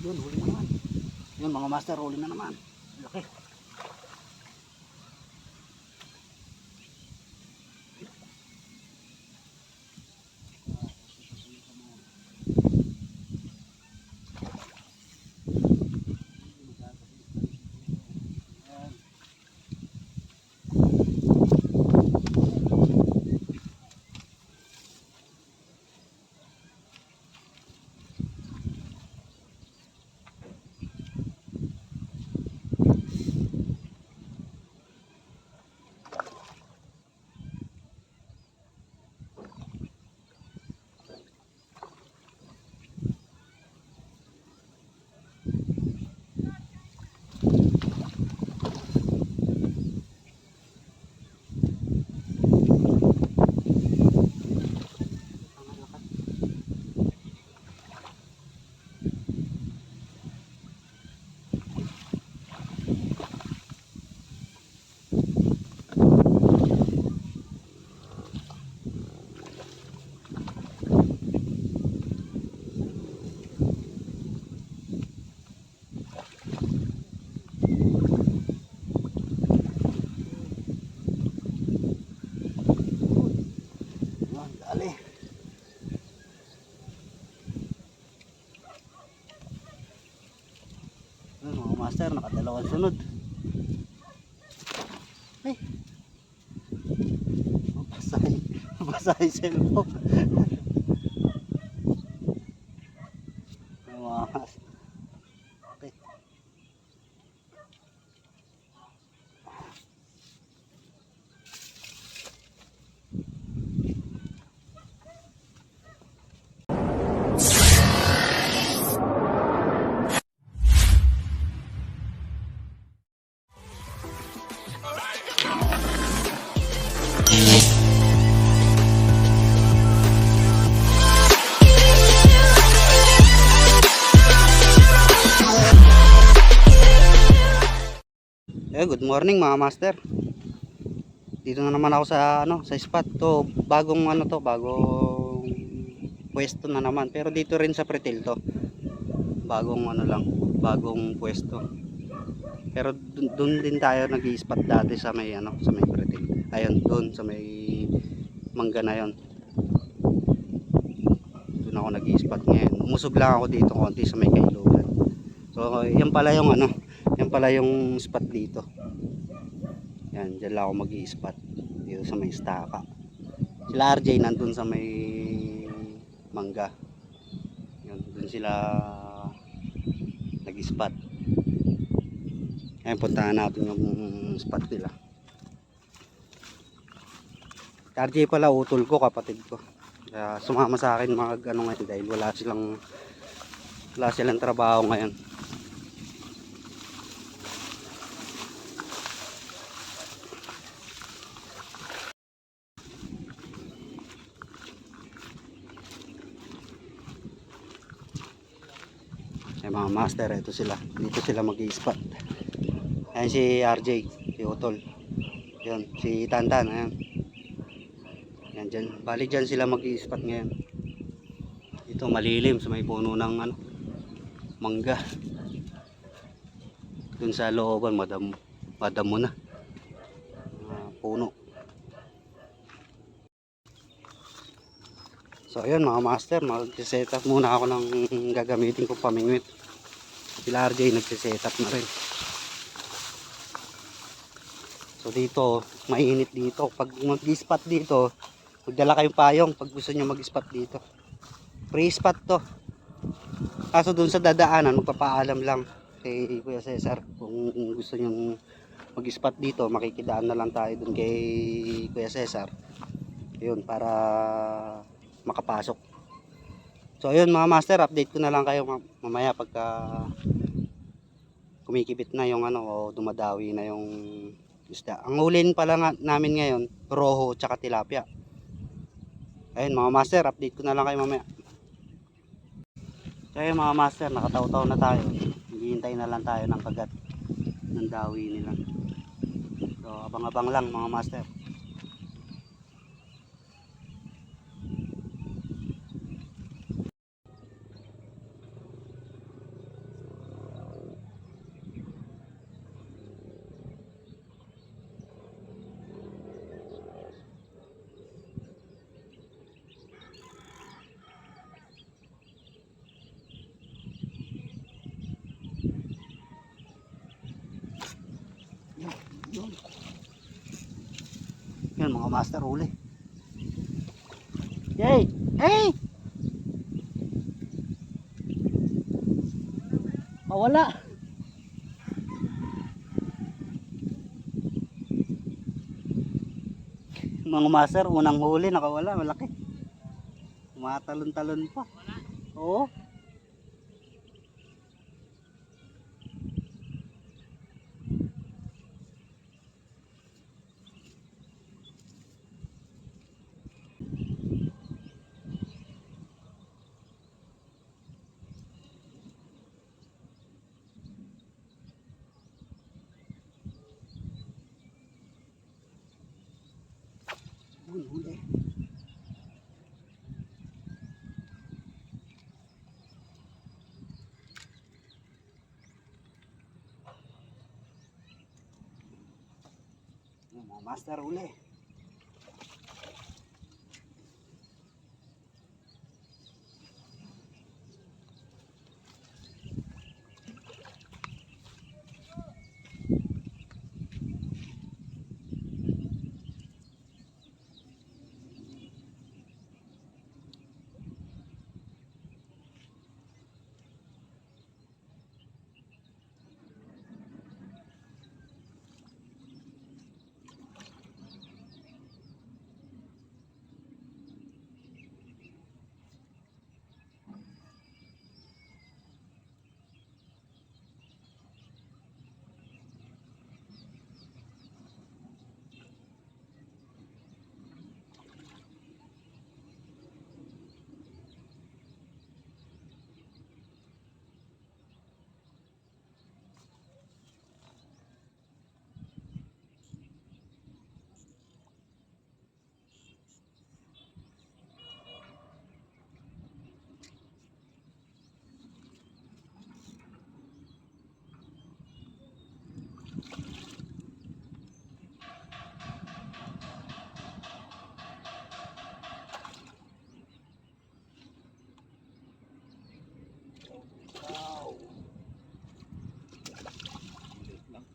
Yun, huli na naman. Yun mga master, huli na naman. Laki. Dali. Mga master, nakadalawang sunod. Ay, basahin cellphone. Okay. Good morning mga master. Dito na naman ako sa sa spot to. Bagong bagong pwesto na naman. Pero dito rin sa Pretil to. Bagong bagong pwesto. Pero doon din tayo nag-i-spot dati sa may sa may Pretil. Ayun, doon sa may mangga na 'yon. Doon ako nag-i-spot ngayon. Umusog lang ako dito konti sa may Kailugan. So, yan pala yung yan pala yung spot dito. Yan, dyan lang ako mag-i-spot dito sa may staka. Sila RJ nandun sa may mangga. Yan, dun sila nag-i-spot. Ngayon, puntahan natin yung spot nila. RJ pala, utol ko, kapatid ko. Kaya sumama sa akin mga ngayon dahil wala silang trabaho ngayon. Ay mga master, ito sila. Dito sila mag-i-spot. Ayan si RJ, si Utol. Yan, si Tantan, ayan. Yan dyan. Bali dyan sila mag-i-spot ngayon. Dito malilim sa may puno ng mangga. Dun sa looban, madamo na. Puno. So ayun mga master, mag-set up muna ako ng gagamitin kong pamingwit. Sila RJ nag-set up na rin. So dito, mainit dito. Pag mag-spot dito, magdala kayong payong pag gusto nyo mag-spot dito. Free spot to. Kaso dun sa dadaanan, magpapaalam lang kay Kuya Cesar kung gusto nyo mag-spot dito. Makikidaan na lang tayo dun kay Kuya Cesar. Yun, para makapasok. So ayun mga master, update ko na lang kayo mamaya pagka kumikibit na yung o dumadawi na yung isda. Ang hulin pala namin ngayon, roho tsaka tilapia. Ayun mga master, update ko na lang kayo mamaya. So ayun mga master, nakataw-taw na tayo. Naghihintay na lang tayo ng kagat ng dawi nila. So abang-abang lang mga master. Yan mga master, huli. Yay! Hey! Mawala. Mga master, unang huli, nakawala, malaki. Tumatalon-talon pa. Oo. Huli. Mga master, huli. Wow. Ayan.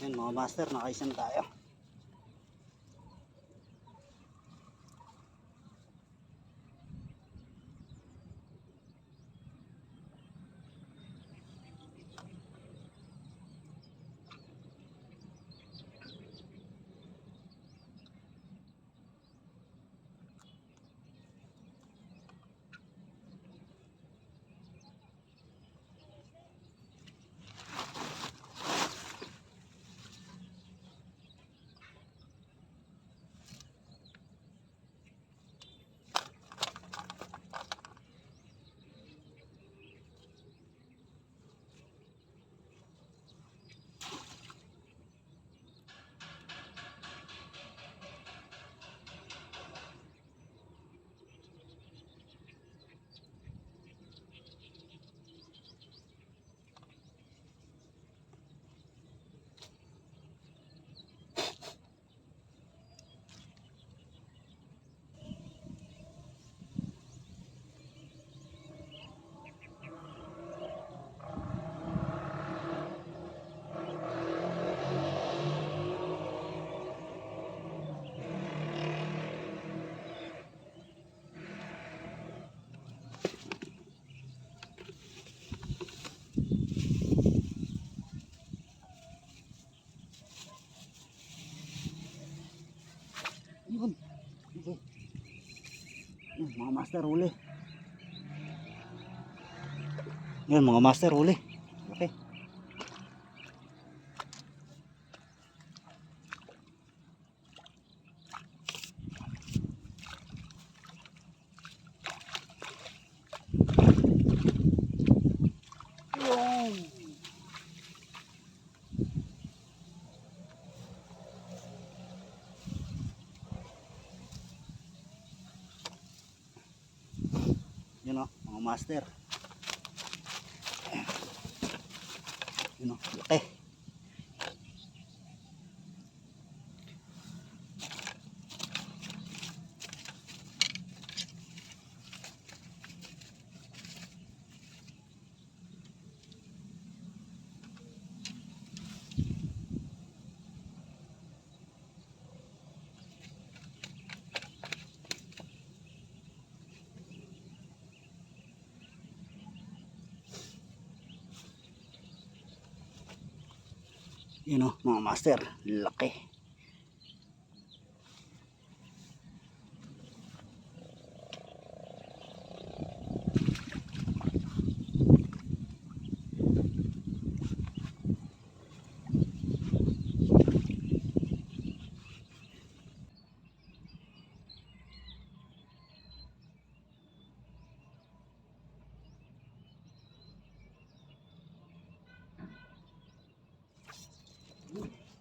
Yan mga master, nakaisan tayo. Yun. Okay. Mga master, huli. Yan mga master, huli. Okay. Yun. Yun o, mga master. Yun o, laki. Yun o mga master, laki.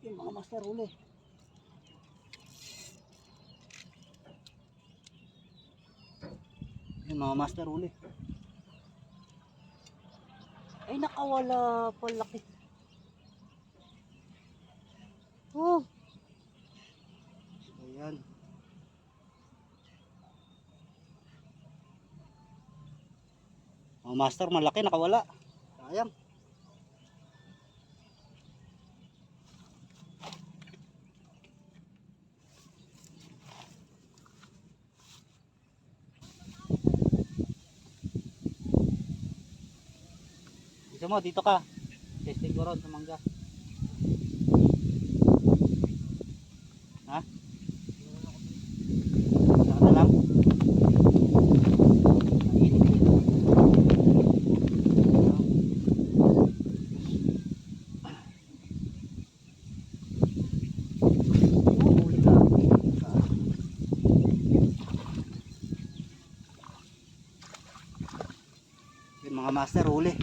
Yun mga master, huli. Yun mga master, huli. Ay nakawala pa, laki. Oh. Ayan. Mga master, malaki, nakawala. Sayang. Gusto mo, dito ka. Testing ko ron sa mangga. Ha? Saka na lang. Mainit eh. Huli ka. Yun mga master, huli.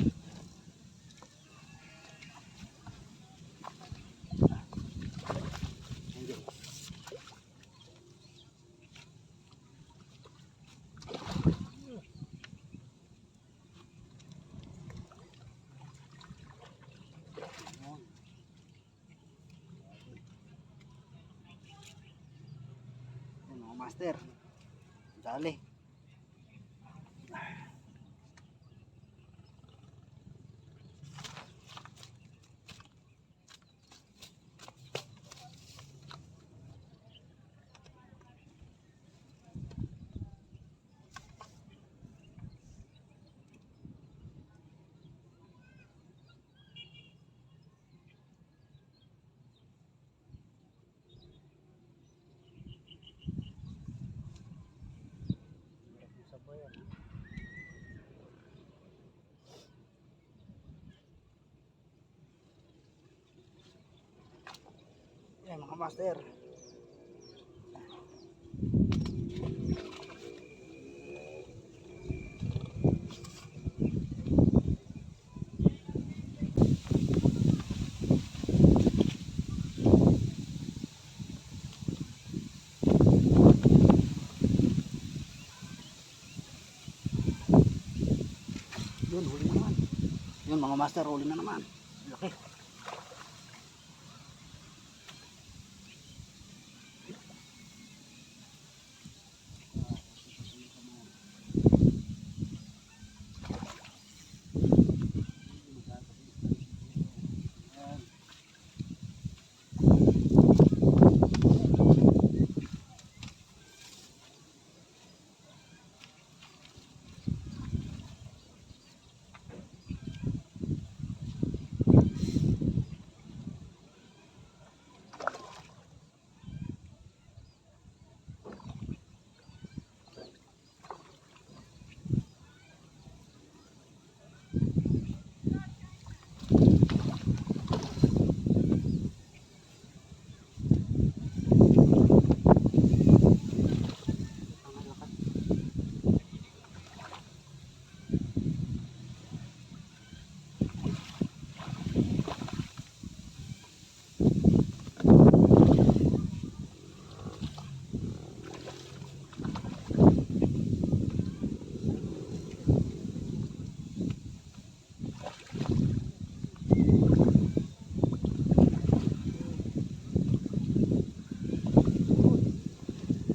Yun mga master. Dali. Yan mga master. Yun, huli na naman. Yun mga master, huli na naman. Laki.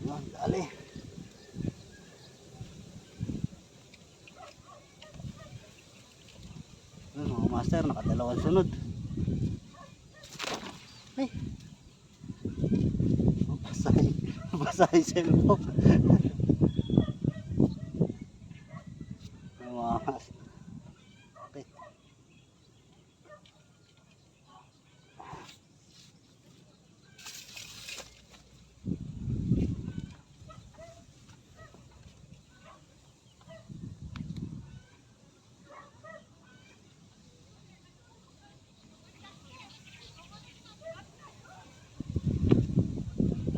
Yun, dali. Yun mga master, nakadalawang sunod. Ay. Basahin. Basahin cellphone. Mga master. Okay.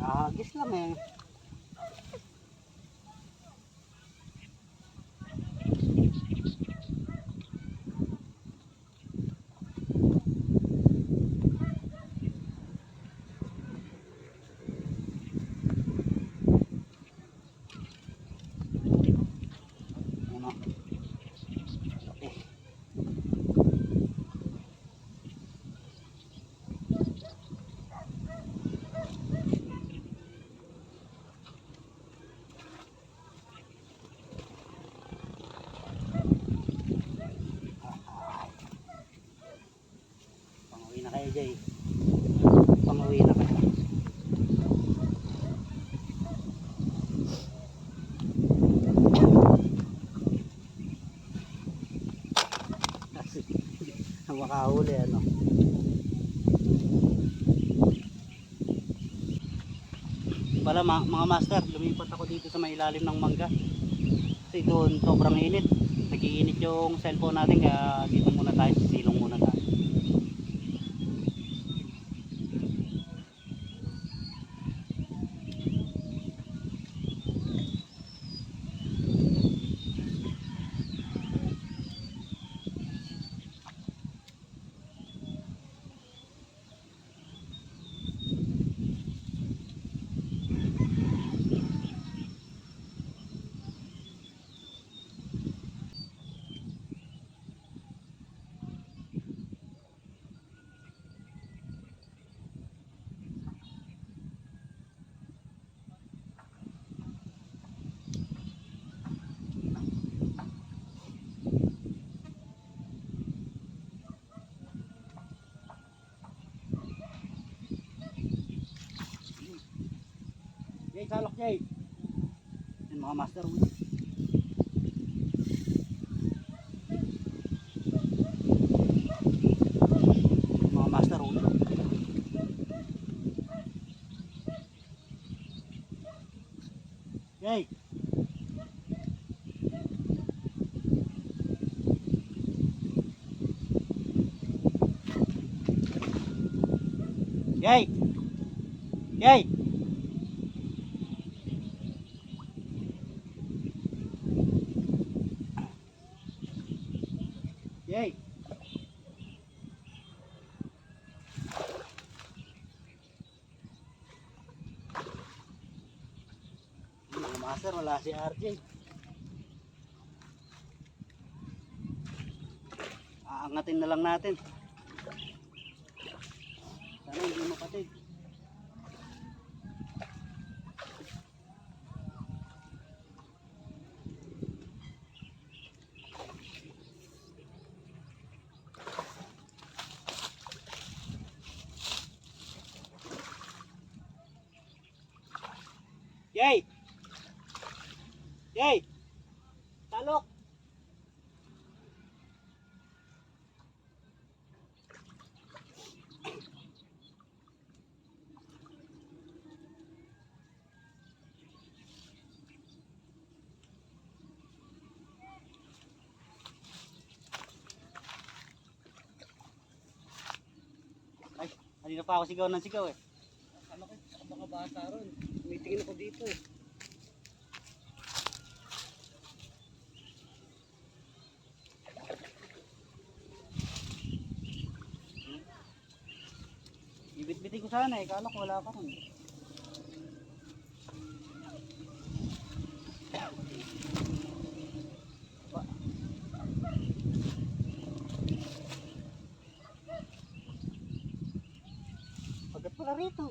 Agis lang eh. Ano? Okay. Panguwi na kayo, Jay. Panguwi na kayo. Kasi makahuli ano. Pala mga master, lumipat ako dito sa may ilalim ng mangga. Kasi doon sobrang init. Nag-iinit yung cellphone natin kaya dito muna tayo, silong muna tayo. Jay, salok Jay. Yan mga master. Mga master. Jay. Jay. Jay. Jay. Mga master, wala si RJ. Aangatin na lang natin. Sana hindi mapatid. Yay! Yay! Talok! Ay, kanina pa ako sigaw ng sigaw eh. Ano ko, baka bata ron. Tumitingin ako dito eh. Ibit-bitin ko sana eh, kala ko wala ka ron. Pagat pala rito.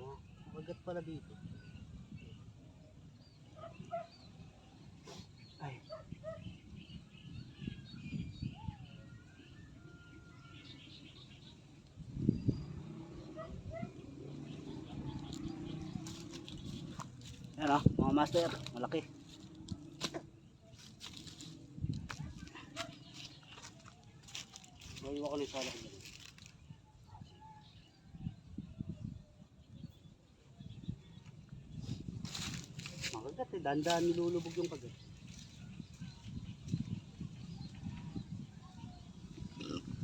Oh, pagat pala dito. Ay. Yan o, mga master, malaki. Mahiwa ko na yung salak dyan. Makagat eh, dandan nilulubog yung kagat.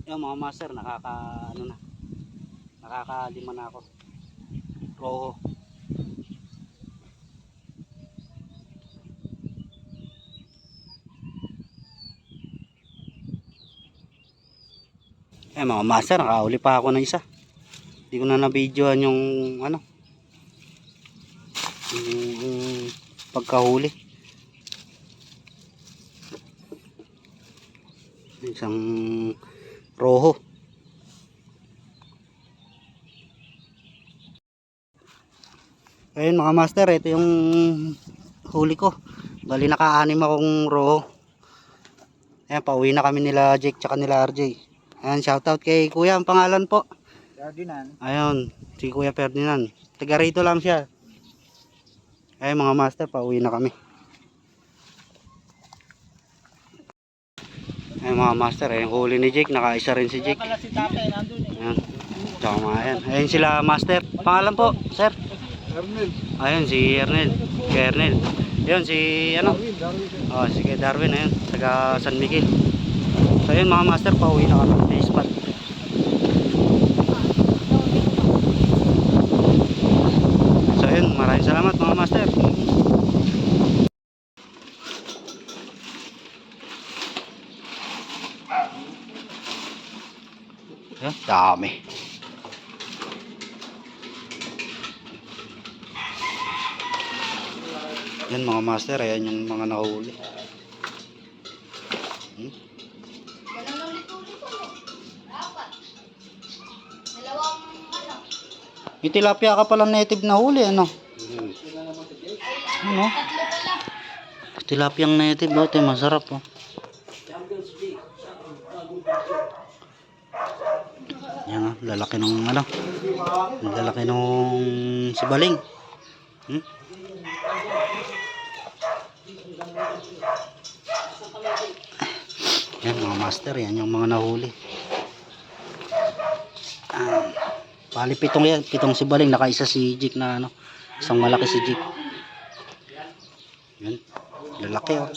Yan mga master, nakaka ano na, nakakalima na ako. Roho. Eh mga master, nakahuli pa ako ng isa. Hindi ko na na-videoan yung ano, yung pagkahuli. Isang roho. Ayun mga master, ito yung huli ko. Bali naka-anim akong roho. Ayan, pauwi na kami nila Jake tsaka nila RJ. Ayan, shoutout kay kuya, ang pangalan po. Ferdinand. Ayun, si Kuya Ferdinand. Taga rito lang siya. Ayun mga master, pauwi na kami. Ayun mga master, ayun huli ni Jake, nakaisa rin si Jake. Pala si Tate, nandun eh. Ayan, tsaka mga ayan. Ayun sila master. Pangalan po, sir. Ernel. Ayun, si Ernel. Si Ernel. Ayun, si ano? Darwin. Oh, si Kuya Darwin, ayun, taga San Miguel. So ayun mga master, pauwi na kami sa spot. So ayun, maraming salamat mga master. Ayan, dami. Yan mga master, ayan yung mga nahuli. May tilapia ka palang native na huli, ano? Ano? Tilapiang native, ito masarap, oh. Yan, oh, lalaki nung ano, lalaki nung sibaling. Yan mga master, yan yung mga nahuli. Bali pitong yan, pitong sibaling, nakaisa si Jake na ano, isang malaki si Jake. Yan, lalaki oh.